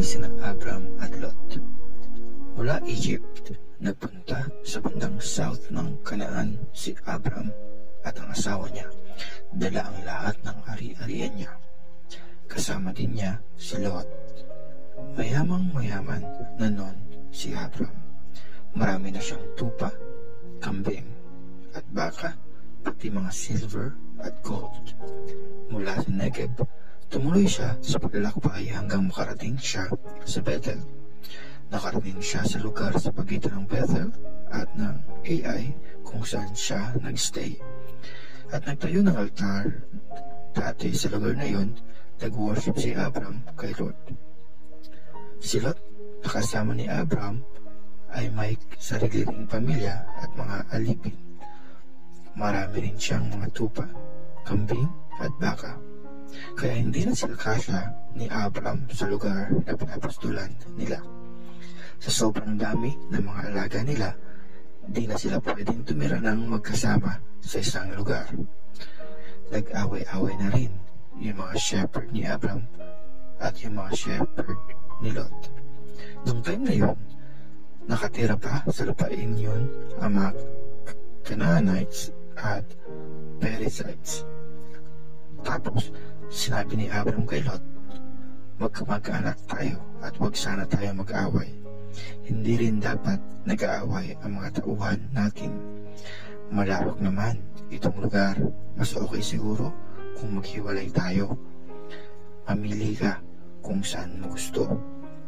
sina Abram at Lot. Mula Egypt, nagpunta sa bandang south ng Kanaan si Abram at ang asawa niya. Dala ang lahat ng ari-arian niya. Kasama din niya si Lot. Mayamang mayaman na noon si Abram. Marami na siyang tupa, kambing at baka, pati mga silver at gold. Mula sa Negev, tumuloy siya sa paglalakbay hanggang makarating siya sa Bethel. Nakarating siya sa lugar sa pagitan ng Bethel at ng Ai kung saan siya nagstay. At nagtayo ng altar. Dati sa lugar na yon, nag-worship si Abram kay Lord. Si Lot, nakasama ni Abram, ay may sarili ring pamilya at mga alipin. Marami rin siyang mga tupa, kambing at baka. Kaya hindi na sila kasya ni Abram sa lugar na pinapastulan nila. Sa sobrang dami ng mga alaga nila, di na sila pwedeng tumira ng magkasama sa isang lugar. Nag-away-away na rin yung mga shepherd ni Abram at yung mga shepherd ni Lot. Noong time na yun, nakatira pa sa lupain yun ang mga Canaanites at Perizzites. Tapos, sinabi ni Abram kay Lot, magkamag-anak tayo at huwag sana tayo mag-away. Hindi rin dapat nag-aaway ang mga tauhan natin. Malawak naman itong lugar. Mas okay siguro kung maghiwalay tayo. Mamili ka kung saan mo gusto.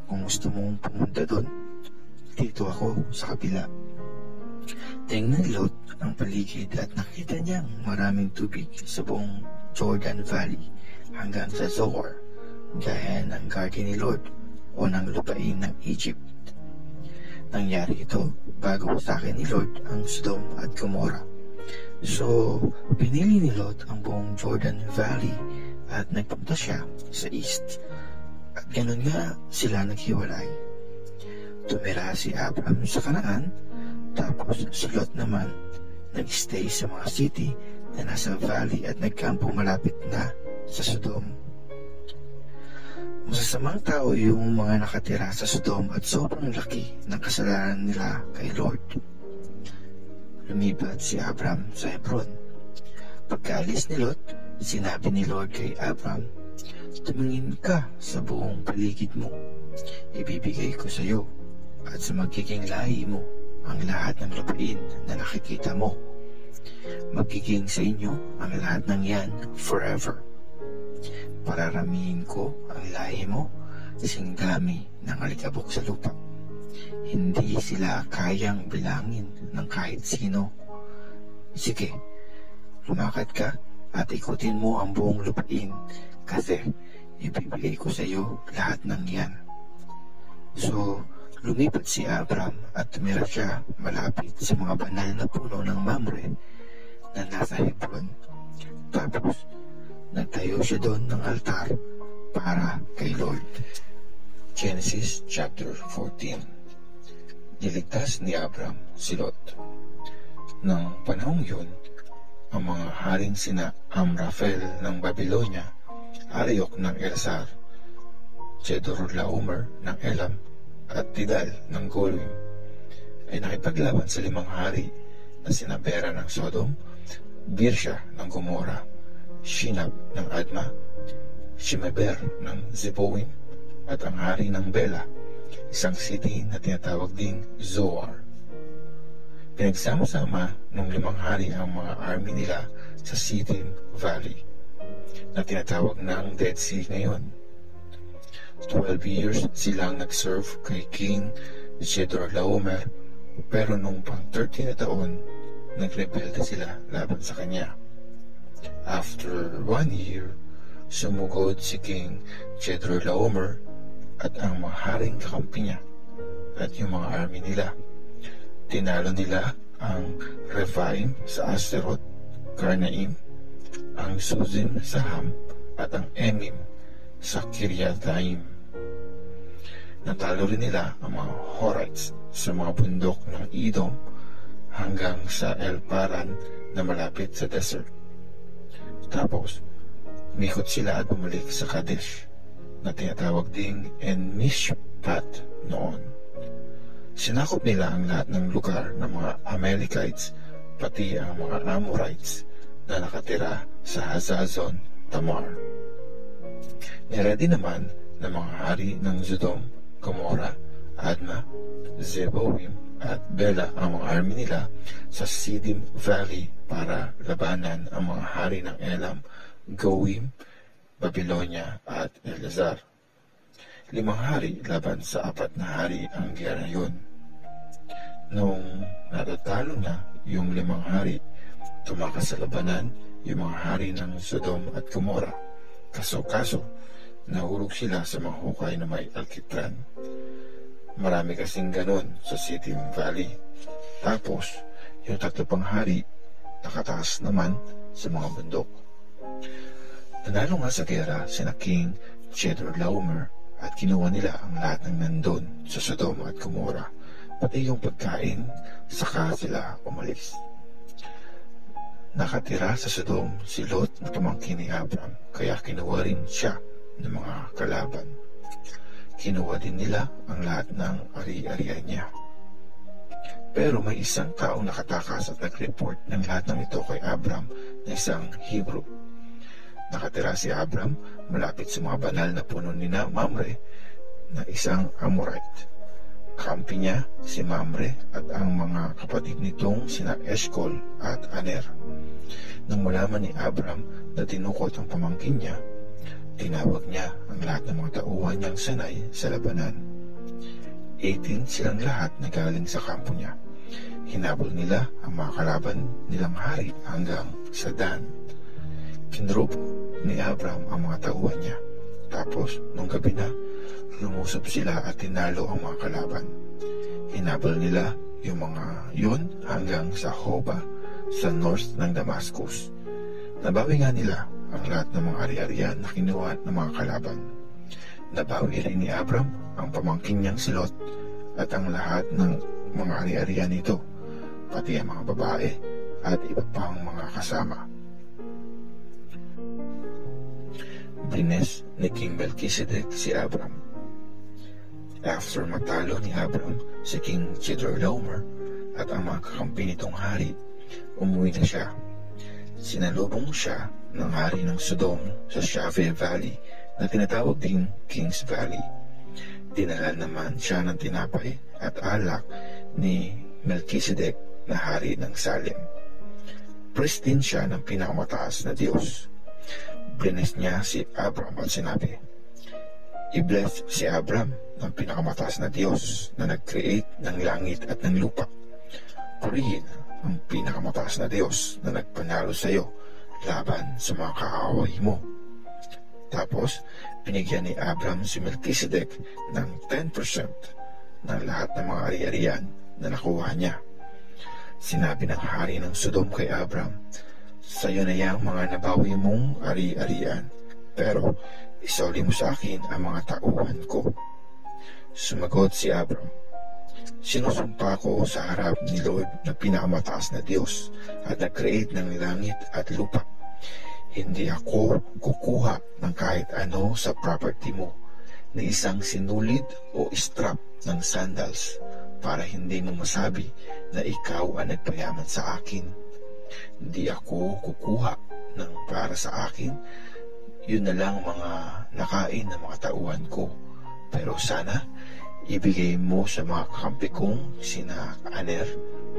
Kung gusto mong pumunta doon, dito ako sa kabila. Tingnan ni Lot ang paligid at nakita niyang maraming tubig sa buong Jordan Valley hanggang sa Zoar, gaya ng garden ni Lord o ng lupain ng Egypt. Nangyari ito bago sa akin ni Lord ang Sodom at Gomorrah. So, pinili ni Lot ang buong Jordan Valley at nagpunta siya sa east. At ganun nga sila naghiwalay. Tumira si Abram sa Kanaan, tapos si Lot naman nag-stay sa mga city na nasa valley at nagkampo malapit na sa Sodom. Masasamang tao yung mga nakatira sa Sodom at sobrang laki ng kasalanan nila kay Lord. Lumipat si Abram sa Hebron. Pagkaalis ni Lot, sinabi ni Lord kay Abram, tumingin ka sa buong paligid mo. Ibibigay ko sa iyo at sa magiging lahi mo ang lahat ng lupain na nakikita mo. Magiging sa inyo ang lahat ng yan forever. Pararamihin ko ang lahi mo kasing dami ng alikabok sa lupa. Hindi sila kayang bilangin ng kahit sino. Sige, lumakad ka at ikutin mo ang buong lupain kasi ibibigay ko sa iyo lahat ng yan. So, lumipat si Abram at tumira siya malapit sa mga banal na puno ng Mamre na nasa Hebron. Tapos, nagtayo siya doon ng altar para kay Lord. Genesis chapter 14. Niligtas ni Abram si Lot. Nang panahong yun, ang mga haring sina Amraphel ng Babylonia, Ariok ng Elsar, Chedorlaomer ng Elam, at Tidal ng Golim ay nakipaglaban sa 5 hari na sina Bera ng Sodom, Birsha ng Gomorrah, Shinab ng Adma, Shimeber ng Zeboim, at ang hari ng Bela, isang city na tinatawag ding Zoar. Pinagsama-sama ng 5 hari ang mga army nila sa Siddim Valley na tinatawag ng Dead Sea ngayon. 12 years silang nag-serve kay King Chedorlaomer, pero nung pang 13 na taon, nagrebelde sila laban sa kanya. After 1 year, sumugod si King Chedorlaomer at ang mga haring kakampi niya at yung mga army nila. Tinalo nila ang Rephaim sa Asteroth, Karnaim, ang Suzim sa Ham, at ang Emim sa Kiryataim. Natalo rin nila ang mga Horites sa mga bundok ng Edom hanggang sa El Paran na malapit sa desert. Tapos, umikot sila at bumalik sa Kadesh. na tinatawag ding En-Mishpat noon. Sinakop nila ang lahat ng lugar ng mga Amalekites, pati ang mga Amorites na nakatira sa Hazazon Tamar. Niredy naman ng mga hari ng Sodom, Gomorrah, Adma, Zeboim at Bela ang mga army nila sa Siddim Valley para labanan ang mga hari ng Elam, Goim, Babylonia at Elazar. 5 hari laban sa 4 na hari ang giyera yun. Nung natatalo na yung 5 hari, tumakas sa labanan yung mga hari ng Sodom at Gomorrah. Kaso, nahulog sila sa mga hukay na may alkitran. Marami kasing ganon sa Siddim Valley. Tapos, yung 3 pang hari, nakataas naman sa mga bundok. Nanalo nga sa gera sina King Chedorlaomer at kinuha nila ang lahat ng nandun sa Sodom at Gomorrah, pati yung pagkain, saka sila umalis. Nakatira sa Sodom si Lot na pamangkin ni Abram, kaya kinuha rin siya ng mga kalaban. Kinuha din nila ang lahat ng ari-arian niya. Pero may isang taong nakatakas at nag-report ng lahat ng ito kay Abram na isang Hebrew. Nakatira si Abram malapit sa mga banal na puno ni Mamre na isang Amorite. Kampi niya si Mamre at ang mga kapatid nitong sina Eshcol at Aner. Nang malaman ni Abram na tinukot ang pamangkin niya, tinawag niya ang lahat ng mga tauhan niyang sanay sa labanan. 18 silang lahat na galing sa kampo niya. Hinabol nila ang mga kalaban nilang hari hanggang sa Dan. Kinrupo ni Abram ang mga tauhan niya. Tapos, nung gabi na, lumusob sila at tinalo ang mga kalaban. Hinabol nila yung mga yun hanggang sa Hoba, sa north ng Damascus. Nabawi nga nila ang lahat ng mga ari-arian na kinuha ng mga kalaban. Nabawi rin ni Abram ang pamangkin niyang si Lot at ang lahat ng mga ari-arian nito, pati ang mga babae at iba pang mga kasama. Blines ni King Melchizedek si Abram. After matalo ni Abram si King Chedorlaomer at ang mga kakampi nitong hari, umuwi na siya. Sinalubong siya ng hari ng Sodom sa Shaveh Valley na tinatawag ding King's Valley. Dinala naman siya ng tinapay at alak ni Melchizedek na hari ng Salem. Priest din siya ng pinakamataas na Diyos. Blines niya si Abram at sinabi, I-bless si Abram ng pinakamataas na Diyos na nag-create ng langit at ng lupa. Purihin ang pinakamataas na Diyos na nagpanalo sa iyo laban sa mga kaaway mo. Tapos, binigyan ni Abram si Melchizedek ng 10% ng lahat ng mga ari-arian na nakuha niya. Sinabi ng hari ng Sodom kay Abram, sa iyo na yang mga nabawi mong ari-arian, pero isoli mo sa akin ang mga tauhan ko. Sumagot si Abram, sinusumpa ko sa harap ni Lord na pinakamataas na Diyos at nag-create ng langit at lupa. Hindi ako kukuha ng kahit ano sa property mo, ni isang sinulid o strap ng sandals, para hindi mo masabi na ikaw ang nagpayaman sa akin. Hindi ako kukuha ng para sa akin, yun na lang mga nakain ng mga tauhan ko. Pero sana ibigay mo sa mga kakampi kong sina Aner,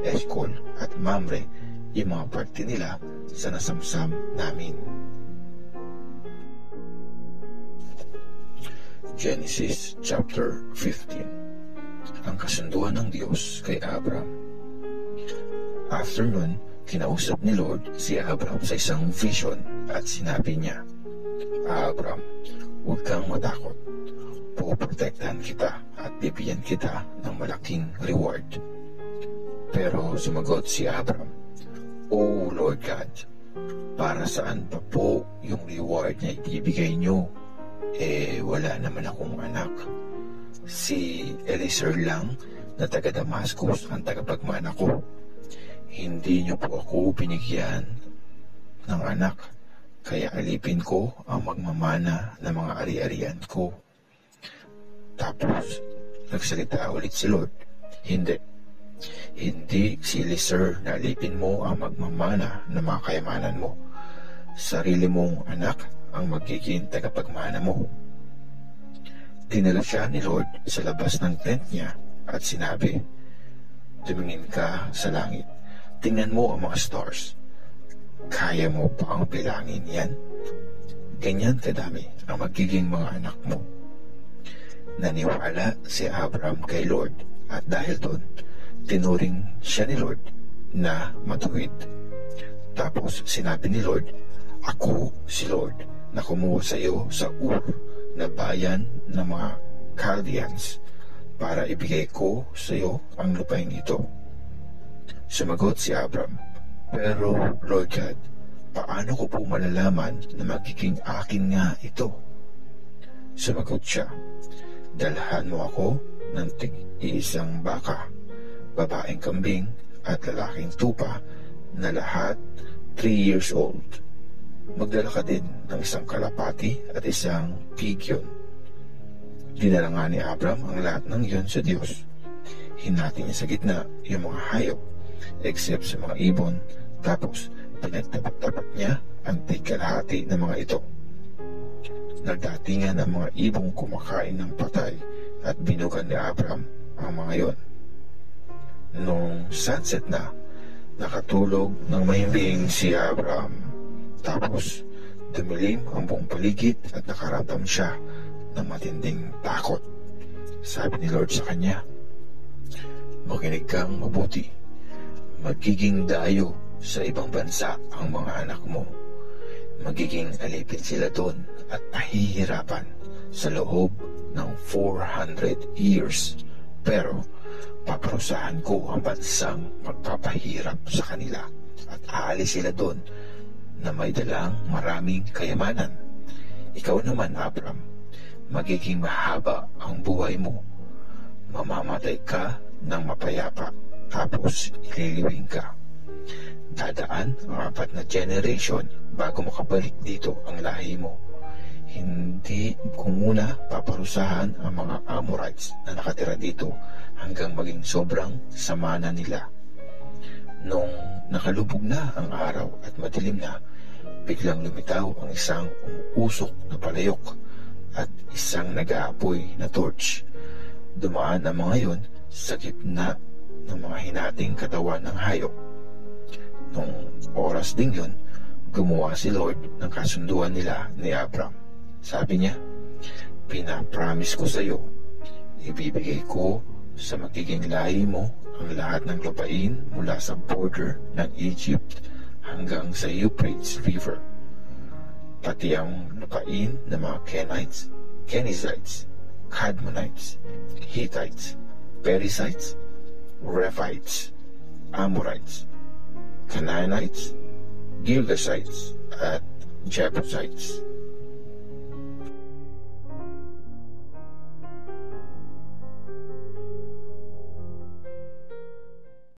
Eshcol at Mamre yung mga parte nila sa nasamsam namin. Genesis chapter 15. Ang kasunduan ng Diyos kay Abram. After nun, kinausap ni Lord si Abram sa isang vision at sinabi niya, Abram, huwag kang matakot. Puprotektahan kita at bibigyan kita ng malaking reward. Pero sumagot si Abram, O Lord God, para saan pa po yung reward na ibibigay niyo? Wala naman akong anak. Si Eliezer lang na taga Damascus ang tagapagmana ko. Hindi niyo po ako binigyan ng anak, kaya alipin ko ang magmamana ng mga ari-arian ko. Tapos, nagsalita ulit si Lord, Hindi silly na alipin mo ang magmamana ng mga kayamanan mo. Sarili mong anak ang magiging tagapagmana mo. Dinala siya ni Lord sa labas ng tent niya at sinabi, Tumingin ka sa langit, tingnan mo ang mga stars. Kaya mo pa ang bilangin yan? Ganyan kadami ang magiging mga anak mo. Naniwala si Abram kay Lord at dahil doon, tinuring siya ni Lord na matuwid. Tapos sinabi ni Lord, Ako si Lord na kumuha sa iyo sa Ur na bayan ng mga Chaldeans para ibigay ko sa iyo ang lupain ito. Sumagot si Abram, Pero Lord God, paano ko po malalaman na magiging akin nga ito? Sumagot siya, Dalhan mo ako ng tig-iisang baka, babaeng kambing at lalaking tupa na lahat 3 years old. Magdala ka din ng isang kalapati at isang pigyon. Dinala nga ni Abram ang lahat ng iyon sa Diyos. Hinati niya sa gitna yung mga hayop, except sa mga ibon, tapos pinagtapat-tapat niya ang tigkalahati ng mga ito. Nagdatingan ang mga ibong kumakain ng patay at binugan ni Abram ang mga iyon. Nung sunset na, nakatulog ng mahimbing si Abram. Tapos, dumilim ang buong paligid at nakaramdam siya ng matinding takot. Sabi ni Lord sa kanya, Makinig kang mabuti. Magiging dayo sa ibang bansa ang mga anak mo. Magiging alipin sila doon at nahihirapan sa loob ng 400 years. Pero, paparusahan ko ang bansang magpapahirap sa kanila at aalis sila doon na may dalang maraming kayamanan. Ikaw naman, Abram, magiging mahaba ang buhay mo. Mamamatay ka ng mapayapa, tapos ililiwing ka. Dadaan ang 4 na generation bago makabalik dito ang lahi mo. Hindi ko muna paparusahan ang mga Amorites na nakatira dito hanggang maging sobrang sama na nila. Nung nakalubog na ang araw at madilim na, biglang lumitaw ang isang umuusok na palayok at isang nag-aapoy na torch. Dumaan ang mga yon sa gitna ng mga hinating katawan ng hayop. Nung oras ding yun, gumawa si Lord ng kasunduan nila ni Abram. Sabi niya, Pinapromise ko sa iyo, ibibigay ko sa magiging lahi mo ang lahat ng lupain mula sa border ng Egypt hanggang sa Euphrates River, pati ang lupain ng mga Kenites, Kenizzites, Cadmonites, Hittites, Perizzites, Rephites, Amorites, Canaanites, Girgashites, at Jebusites.